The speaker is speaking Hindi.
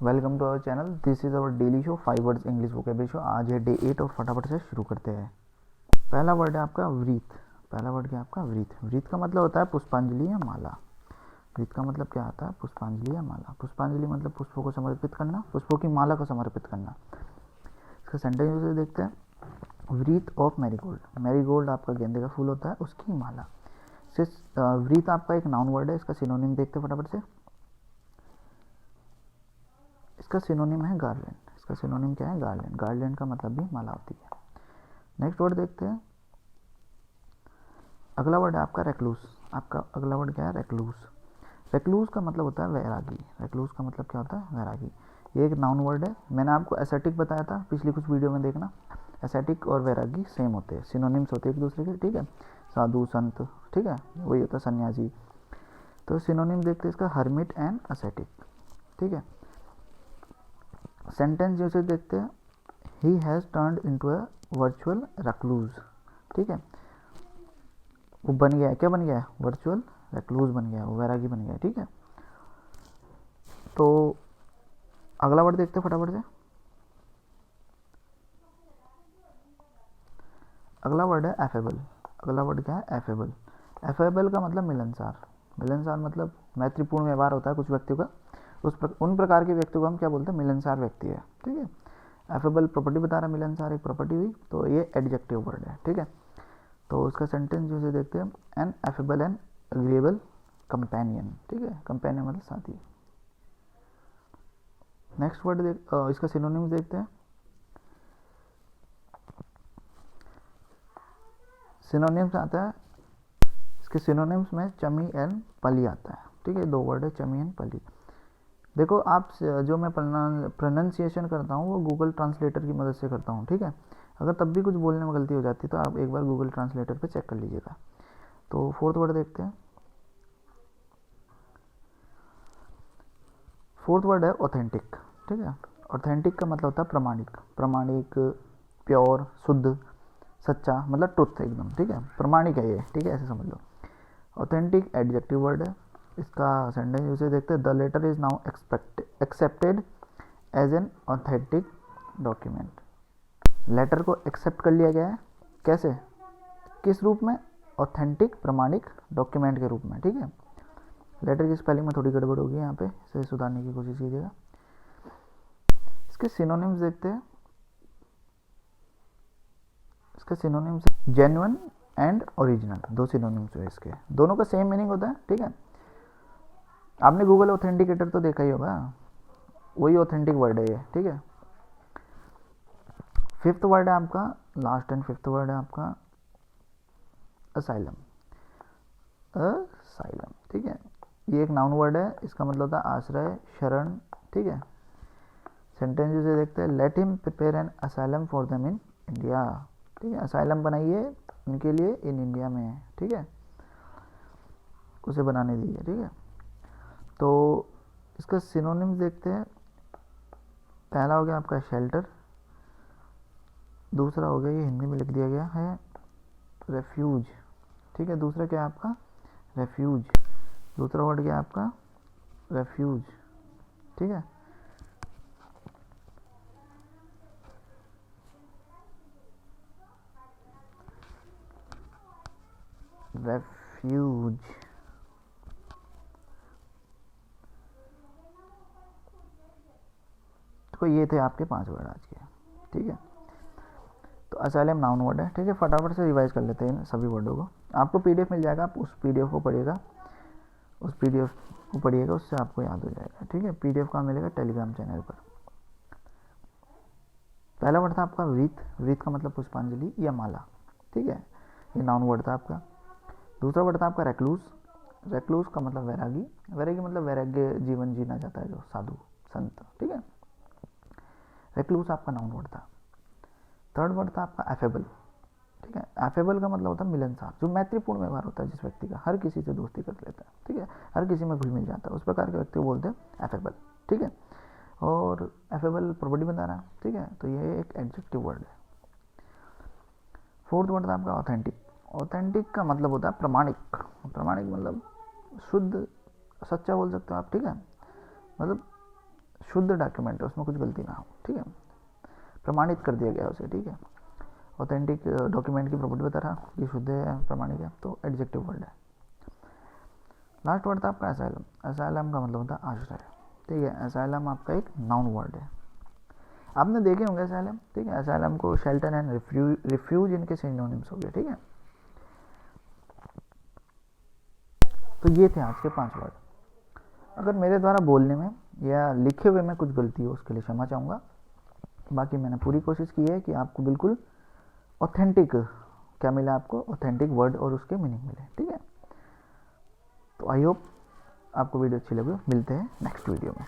Welcome to our channel. This is our daily show 5 words English vocabulary show. आज है डे 8 और फटाफट से शुरू करते हैं। पहला वर्ड है आपका व्रीथ। पहला वर्ड क्या है आपका व्रीथ। व्रीथ का मतलब होता है पुष्पांजलि या माला। व्रीथ का मतलब क्या होता है? पुष्पांजलि या माला। पुष्पांजलि मतलब पुष्पों को समर्पित करना, पुष्पों की माला को समर्पित करना। इसका सेंटेंस यूज देखते हैं। व्रीथ ऑफ मैरीगोल्ड। मैरीगोल्ड आपका गेंदे का फूल होता है, उसकी माला। व्रीथ आपका एक नाउन वर्ड है। इसका सिनोनिम देखते हैं फटाफट से। इसका सिनोनिम है गार्लैंड। इसका सिनोनिम क्या है? गार्लैंड। गार्लैंड का मतलब भी माला होती है। नेक्स्ट वर्ड देखते हैं। अगला वर्ड है आपका रेक्लूस। आपका अगला वर्ड क्या है? रेक्लूस। रेक्लूस का मतलब होता है वैरागी। रेक्लूस का मतलब क्या होता है? वैरागी। ये एक नाउन वर्ड है। मैंने आपको एसेटिक बताया था पिछली कुछ वीडियो में, देखना। एसेटिक और वैरागी सेम होते हैं, सिनोनिम्स होते हैं एक दूसरे के, ठीक है। साधु, संत, ठीक है, वही होता है सन्यासी। तो सिनोनिम देखते हैं इसका, हर्मिट एंड असेटिक, ठीक है। सेंटेंस जैसे देखते हैं, he has turned into a virtual recluse, ठीक है। वो बन गया है, क्या बन गया है? वर्चुअल रेक्लूज बन गया है, वो वैरागी बन गया है, ठीक है। तो अगला वर्ड देखते हैं फटाफट से। अगला वर्ड है एफेबल। अगला वर्ड क्या है? एफेबल। एफेबल का मतलब मिलनसार। मिलनसार मतलब मैत्रीपूर्ण व्यवहार होता है कुछ व्यक्तियों का, उन प्रकार के व्यक्तियों को हम क्या बोलते हैं? मिलनसार व्यक्ति है, ठीक है। एफेबल प्रॉपर्टी बता रहा है, मिलनसार एक प्रॉपर्टी हुई, तो ये एडजेक्टिव वर्ड है, ठीक है। तो उसका सेंटेंस जो से देखते हैं, an affable and agreeable companion, ठीक है। कंपेनियन मतलब साथी। नेक्स्ट वर्ड इसका सिनोनिम्स देखते हैं। सिनोनिम्स आता है, इसके सिनोनिम्स में चमी एंड पली आता है, ठीक है। दो वर्ड है, चमी एंड पली। देखो आप, जो मैं प्रोनाउंसिएशन करता हूँ वो गूगल ट्रांसलेटर की मदद से करता हूँ, ठीक है। अगर तब भी कुछ बोलने में गलती हो जाती है तो आप एक बार गूगल ट्रांसलेटर पे चेक कर लीजिएगा। तो फोर्थ वर्ड देखते हैं। फोर्थ वर्ड है ऑथेंटिक, ठीक है। ऑथेंटिक का मतलब होता है प्रमाणिक। प्रमाणिक, प्योर, शुद्ध, सच्चा, मतलब ट्रुथ एकदम, ठीक है। प्रमाणिक है ये, ठीक है, ऐसे समझ लो। ऑथेंटिक एडजेक्टिव वर्ड है। इसका सेंटेंस यूसेज देखते हैं। The letter is now accepted as an authentic document. Letter को एक्सेप्ट कर लिया गया है, कैसे, किस रूप में? ऑथेंटिक, प्रमाणिक डॉक्यूमेंट के रूप में, ठीक है। लेटर की स्पेलिंग में थोड़ी गड़बड़ होगी यहाँ पे, इसे सुधारने की कोशिश कीजिएगा। इसके सिनोनिम्स देखते हैं। इसके सिनोनिम्स जेन्युइन एंड ओरिजिनल, दो सिनोनिम्स है इसके, दोनों का सेम मीनिंग होता है, ठीक है। आपने गूगल ऑथेंटिकेटर तो देखा ही होगा, वही ऑथेंटिक वर्ड है ये, ठीक है। फिफ्थ वर्ड है आपका, लास्ट एंड फिफ्थ वर्ड है आपका असाइलम। असाइलम, ठीक है। ये एक नाउन वर्ड है। इसका मतलब होता है आश्रय, शरण, ठीक है। सेंटेंस से देखते हैं। Let him prepare an asylum for them in India, ठीक है। असाइलम बनाइए उनके लिए इन इंडिया में, ठीक है, उसे बनाने दीजिए, ठीक है। तो इसका सिनोनिम्स देखते हैं। पहला हो गया आपका शेल्टर। दूसरा हो गया, ये हिंदी में लिख दिया गया है, रेफ्यूज, ठीक है। दूसरा क्या है आपका? रेफ्यूज। दूसरा वर्ड क्या है आपका? रेफ्यूज, ठीक है। रेफ्यूज। तो ये थे आपके 5 वर्ड आज के, ठीक है। तो असाइलम नाउन वर्ड है, ठीक है। फटाफट से रिवाइज कर लेते हैं इन सभी वर्डों को। आपको पीडीएफ मिल जाएगा, आप उस पीडीएफ को पढ़िएगा, उस पीडीएफ को पढ़िएगा, उससे आपको याद हो जाएगा, ठीक है। पीडीएफ कहाँ मिलेगा? टेलीग्राम चैनल पर। पहला वर्ड था आपका व्रीथ। व्रीथ का मतलब पुष्पांजलि या माला, ठीक है, ये नाउन वर्ड था आपका। दूसरा वर्ड था आपका रेक्लूस। रेक्लूस का मतलब वैरागी। वैरागी मतलब वैराग्य जीवन जीना चाहता है जो, साधु, संत, ठीक है। रेक्लूस आपका नाउन वर्ड था। थर्ड वर्ड था आपका एफेबल, ठीक है। एफेबल का मतलब होता है मिलनसार, जो मैत्रीपूर्ण व्यवहार होता है जिस व्यक्ति का, हर किसी से दोस्ती कर लेता है, ठीक है, हर किसी में घुल मिल जाता है, उस प्रकार के व्यक्ति को बोलते हैं एफेबल, ठीक है। और एफेबल प्रॉपर्टी बता रहा है, ठीक है। तो ये एक एडजेक्टिव वर्ड है। फोर्थ वर्ड था आपका ऑथेंटिक। ऑथेंटिक का मतलब होता है प्रमाणिक। प्रमाणिक मतलब शुद्ध, सच्चा बोल सकते हो आप, ठीक है, मतलब शुद्ध डॉक्यूमेंट है, उसमें कुछ गलती ना हो, ठीक है, प्रमाणित कर दिया गया उसे, ठीक है। ऑथेंटिक डॉक्यूमेंट की प्रॉपर्टी बता रहा कि शुद्ध है, प्रमाणिक है, तो एडजेक्टिव वर्ड है। लास्ट वर्ड था आपका एसाइलम। एसाइलम का मतलब होता है आश्रय, ठीक है। एसाइलम आपका एक नाउन वर्ड है, आपने देखे होंगे एसाइलम, ठीक है। एसाइलम को शेल्टर एंड रिफ्यूज इनके सिनोनिम्स हो गए, ठीक है। तो ये थे आज के 5 वर्ड। अगर मेरे द्वारा बोलने में या लिखे हुए में कुछ गलती हो उसके लिए क्षमा चाहूँगा। बाकी मैंने पूरी कोशिश की है कि आपको बिल्कुल ऑथेंटिक क्या मिला, आपको ऑथेंटिक वर्ड और उसके मीनिंग मिले, ठीक है। तो आई होप आपको वीडियो अच्छी लगी। मिलते हैं नेक्स्ट वीडियो में।